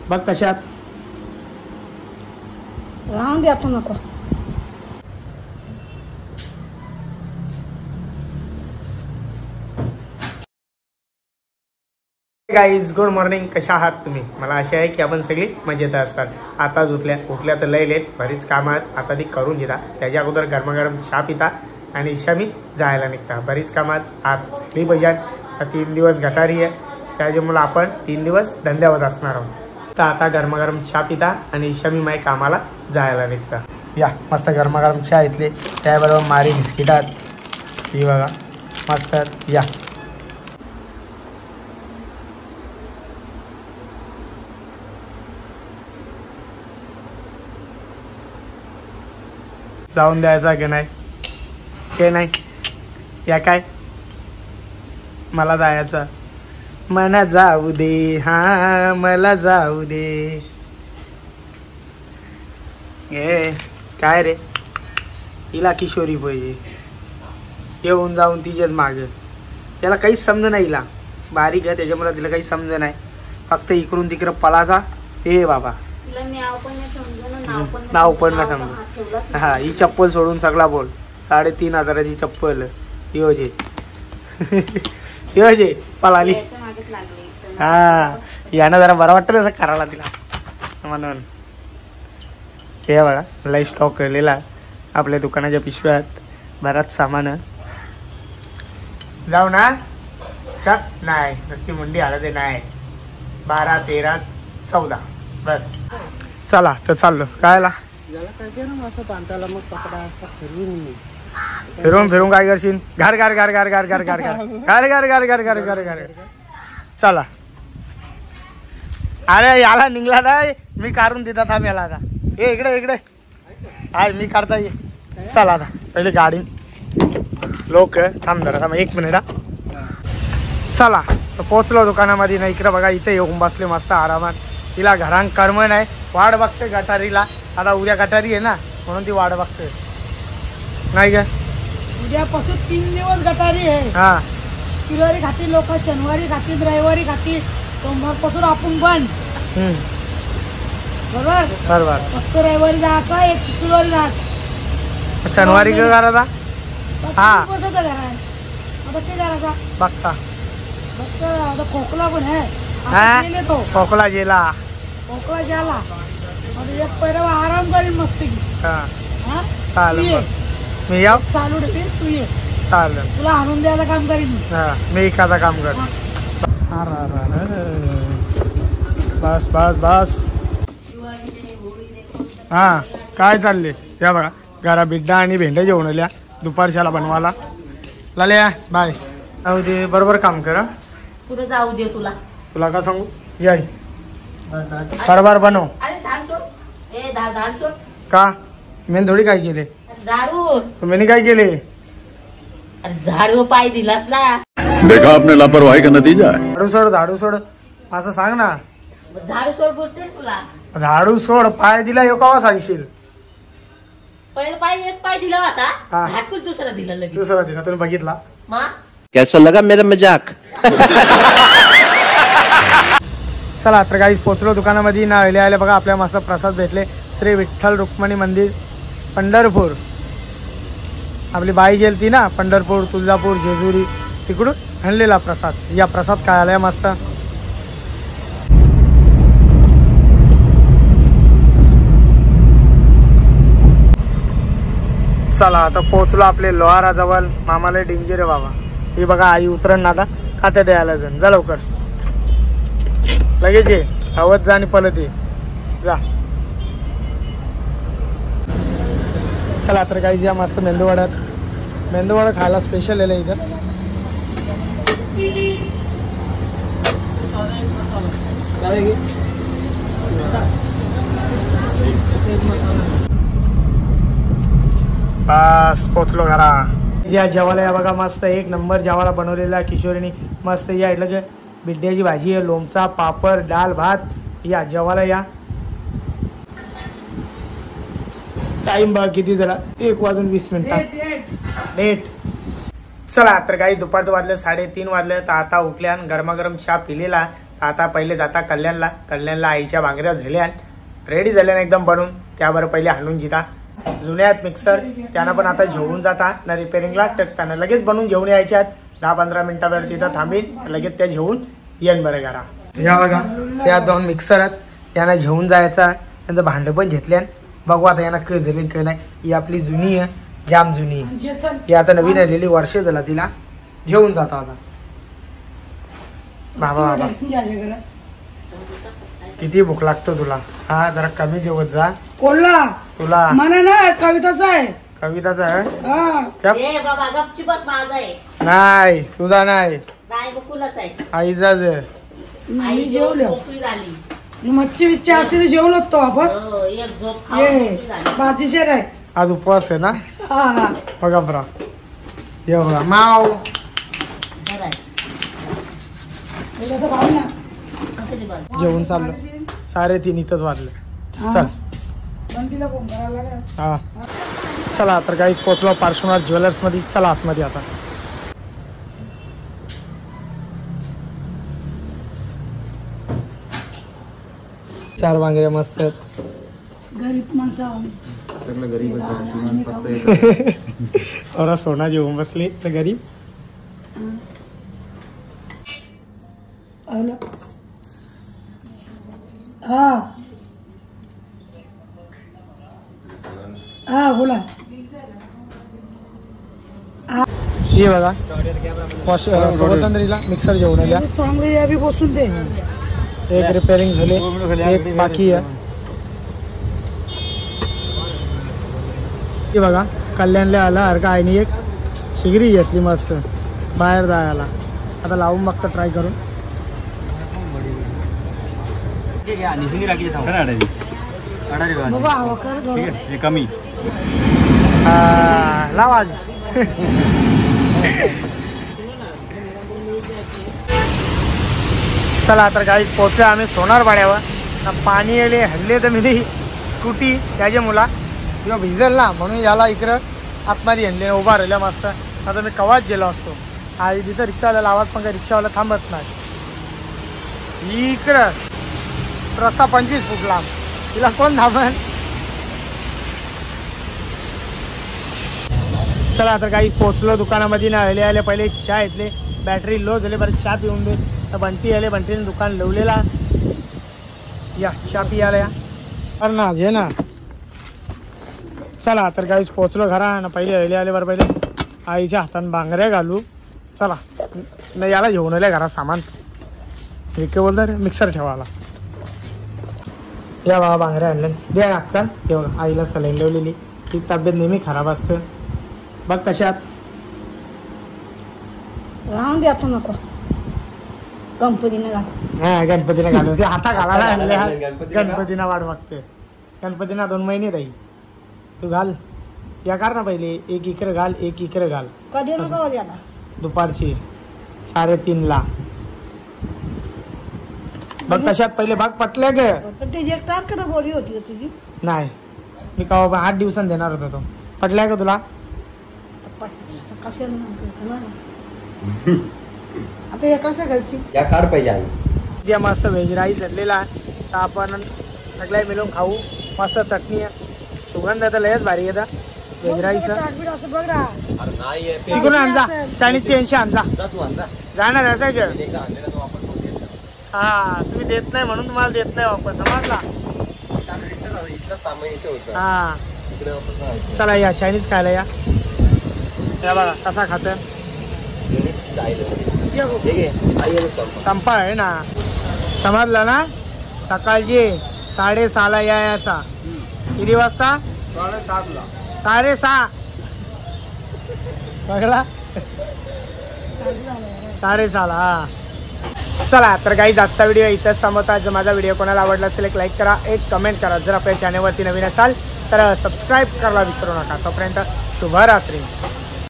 बघ कशात राहून दे आता नको. Guys good morning. कशा आहात तुम्ही? मला आशा आहे की आपण सगळी मजेत असतात. आताच उठल्या तर लय लेट, बरीच कामं आता ती करून घेता. त्याच्या अगोदर गरमागरम चहा पिता आणि शमी जायला निघता. बरीच कामात आज सगळी बजान 3 दिवस गटारी आहे, त्याच्यामुळे आपण 3 दिवस धंद्यावर असणार आहोत. तर आता गरमागरम चहा पिता आणि शमी माई कामाला जायला निघता. या मस्त गरमागरम चहा इथले, त्याबरोबर मारी बिस्किटात ही बघा मस्त. या लावून द्यायचा की नाही? के नाही या काय मला जायचं. मना जाऊ दे, हा मला जाऊ दे. ए काय रे, हिला किशोरी पाहिजे. येऊन जाऊन तिच्याच मागे. त्याला काहीच समज नाही. हिला बारीक आहे त्याच्यामुळे तिला काही समज नाही. फक्त इकडून तिकडं पळाचा. ए बाबा नाव पण ना समज. हा ही चप्पल सोडून सगळा बोल. 3,500ची चप्पल योजे योजे पळाली. हा यानं जरा बरं वाटतं तसं करायला तिला म्हणून. हे बघा लई स्टॉक केलेला आपल्या दुकानाच्या पिशव्यात, बराच सामान. जाऊ ना चक नाही नक्की मुंडी आलं ते नाही. 12, 13, 14 बस. चला तर चाललो. कायला फिरून फिरून काय करशील? घर घर घर घर घर घर घर घर घर घर घर घर घर घर घर. चला. अरे याला निघला नाही मी काढून देता. थांब याला आता. हे इकडे इकडे आहे मी काढता. ये चला आता पहिले गाडी लोक थांब जरा. थांब 1 मिनिट. चला तर पोचलो दुकानामध्ये. ना इकडे बघा इथे येऊन बसले मस्त आरामात. तिला घरांक कर्म नाही, वाट बघते गटारीला. आता उद्या गटारी आहे ना म्हणून ती वाट बघते नाही का. उद्यापासून 3 दिवस गटारी आहे. हा शुक्रवारी खाती लोक, शनिवारी खाती, रविवारी खाती, सोमवारपासून आपण बंद. बरोबर बरोबर. फक्त रविवारी जायचा, एक शुक्रवारी जायचा. शनिवारी का करायचा? हा बसत घरात आता ते करायचा बघता. फक्त आता खोकला पण आहे. तो खोकला गेला. खोकला गेला एक पहिला आराम करीन मस्त की. हा चालेल मी याव. चालू ठेवील तू ये. चालेल तुला आणून द्यायचं काम करीन. मी एखादा काम कर. बस बस बस. हा काय चालले? या बघा घरा बिड्डा आणि भेंड्या जेवण आल्या दुपारच्याला बनवायला. लाल्या बाय. जाऊ दे बरोबर काम कर. पुढे जाऊ दे तुला. तुला का सांगू? या बरोबर बनव. का मी थोडी काय केले? झाडू तुम्ही काय केले? अरे झाडू पाय दिलास ना. देखा आपने लापरवाही का नतीजा है. झाडू सोड असं सांग ना. झाडू सोड बोलते तुला. झाडू सोड पाय दिला हे केव्हा सांगशील? पहिला पाय एक पाय दिला होता, हाटकून दुसरा दिला लगेच. दुसरा दिला तुम्ही बघितला? कैसा लगा मेरा मजाक? चला तर काही पोचलो दुकानामध्ये. ना आले बघा आपल्या मस्त प्रसाद भेटले. श्री विठ्ठल रुक्मिणी मंदिर पंढरपूर. आपली बाई गेलती ना पंढरपूर, तुळजापूर, जेजुरी तिकडून आणलेला प्रसाद. या प्रसाद काय आलाय मस्त. चला आता पोहोचलो आपले लोहाराजवळ. मामाला डेंजर आहे बाबा. ही बघा आई उतरण ना आता खात्या द्यायला जाण. जा लवकर लगेच ये. हवत जा आणि पलत ये जा. चला तर काही या मस्त मेंदूवडा खायला स्पेशल आहे इथं. बस पोचलो घरा. या जेवायला या बघा मस्त 1 नंबर जेवायला बनवलेला किशोरीने मस्त. या इथलं की बिड्ड्याची भाजी आहे, लोणचा, पापड, डाल, भात. या जेवायला या. टाइम बघा किती जरा 1:20 लेट. चला तर काही दुपारचं वाजलं 3:30 वाजलं. तर आता उठल्या आणि गरमागरम चहा पिलेला. आता पहिले जाता कल्याणला आईच्या भांगऱ्या झाल्या रेडी झाल्या एकदम बनवून त्यावर पहिले हाणून जिता जुन्या आहेत मिक्सर त्यांना पण आता घेऊन जाता ना रिपेअरिंगला टाकताना लगेच बनवून घेऊन यायच्यात 10-15 मिनिटावर तिथं थांबीन लगेच त्या घेऊन येईन बरं करा या बघा त्या 2 मिक्सर आहेत यांना घेऊन जायचा त्यांचं भांडं पण घेतल्यान बघू आता यांना क जमीन क नाही ही आपली जुनी आहे जाम जुनी आहे ही आता नवीन आलेली वर्ष झाला तिला घेऊन जातो आता बाबा किती भूक लागतो तुला हा जरा कमी जेवत जा कोल्हा तुला म्हणा ना कविताचा आहे कविताचा आहे हा चप ए बाबा गपची बस माझा आहे नाही तुझा नाही नाही बकुलच आहे आईचाच आहे मी जेवलो झोपी झाली मच्छी बिच्छी असते तर जेवलो तो बस हो एक झोप खाऊन ये झोपी झाली भाजी शेर आहे आज उपवास आहे ना हा हा बघा बरा ये बघा माव बरं आहे हे कसं भाव ना कसं नाही बरं जेवण चाललं 3:30 इथंच वाजलं चल पण तिला फोन करायला लागेल. हा चला तर काहीच पोहोचलो पार्श्वनाथ ज्वेलर्स मध्ये चला आतमध्ये आता चार बांगड्या मस्त आहेत गरीब माणसं आहोत. और सोना जेवून बसले तर गरीब हॅलो हा हा बोला ये बघा वतनरीला मिक्सर जेवून आल्या चांगलं या बी बसून दे एक रिपेअरिंग झाले एक बाकी आहे हे बघा कल्याणला आला हरका आईने एक शिगरी घेतली मस्त बाहेर जायला आता लावून बघतो ट्राय करून बाबा हवा कर थोडं. कमी लावा आज चला तर काही पोचलो आम्ही सोनार पाड्यावर ना पाणी आले हल्ले तर मी स्कूटी त्याच्या मुला किंवा भिजल ना म्हणून याला इकडं आतमध्ये हल्ले उभा राहिल्या मस्त आता मी कवाच गेलो असतो आई तिथं रिक्षावाला लावत पण काही रिक्षावाला थांबत नाही इकडं रस्ता 25 फूट लांब तिला कोण थांबन चला तर काही पोचलो दुकानामध्ये ना आले पहिले चहा घेतले बॅटरी लो झाले बरं चहा पिऊन दे तर बंटी आले बंटीने दुकान लावलेला या चहा पियाला या अरे ना जे ना चला तर काही पोचलो घरा ना पहिले आले बरं पहिले आईच्या हाताने बांगऱ्या घालू चला न याला घेऊन आले घरात सामान हे काय बोलतात रे मिक्सर ठेवायला या बाबा बांगऱ्या आणल्या द्या आत्ता हे बघा आईला सलाईन लावलेली ती तब्येत नेहमी खराब असते बघ कशात राहून दे आता नको कंपनीने घाल हा गणपतीने घालून ते हाता घालायला आणले गणपतीना वाट बघते गणपतीना 2 महिने राहील तू घाल या कर ना पहिले एक इकडे घाल एक इकडे घाल कधी नको याला दुपारची 3:30 ला बघ कशात पहिले भाग पटले ग पण ते एक तारखेला बोली होती तुझी नाही मी कवा 8 दिवसांनी देणार होता तो पटलाय का तुला कशाला आता हे कसं घालशील या कार पाहिजे आई जे मस्त व्हेज राईस आणलेला तर आपण सगळ्या मिळून खाऊ मस्त चटणी सुगंध तर लयच भारी येतं व्हेज राईस असं बघ ना तिकडून आणजा चायनीजची 80 आणजा जाणार असं का हा तुम्ही देत नाही म्हणून तुम्हाला देत नाही वापस समजला हा चला या चायनीज खायला या बघा कसा खात संपा आहे ना समजलं ना सकाळची 6:30 यायचा किती वाजता 6:30 बघला 6:30 हा चला तर काही आजचा व्हिडिओ इथंच थांबवता जर माझा व्हिडिओ कोणाला आवडला असेल एक लाईक करा एक कमेंट करा जर आपल्या चॅनलवरती नवीन असाल तर सबस्क्राईब करायला विसरू नका तोपर्यंत शुभरात्री.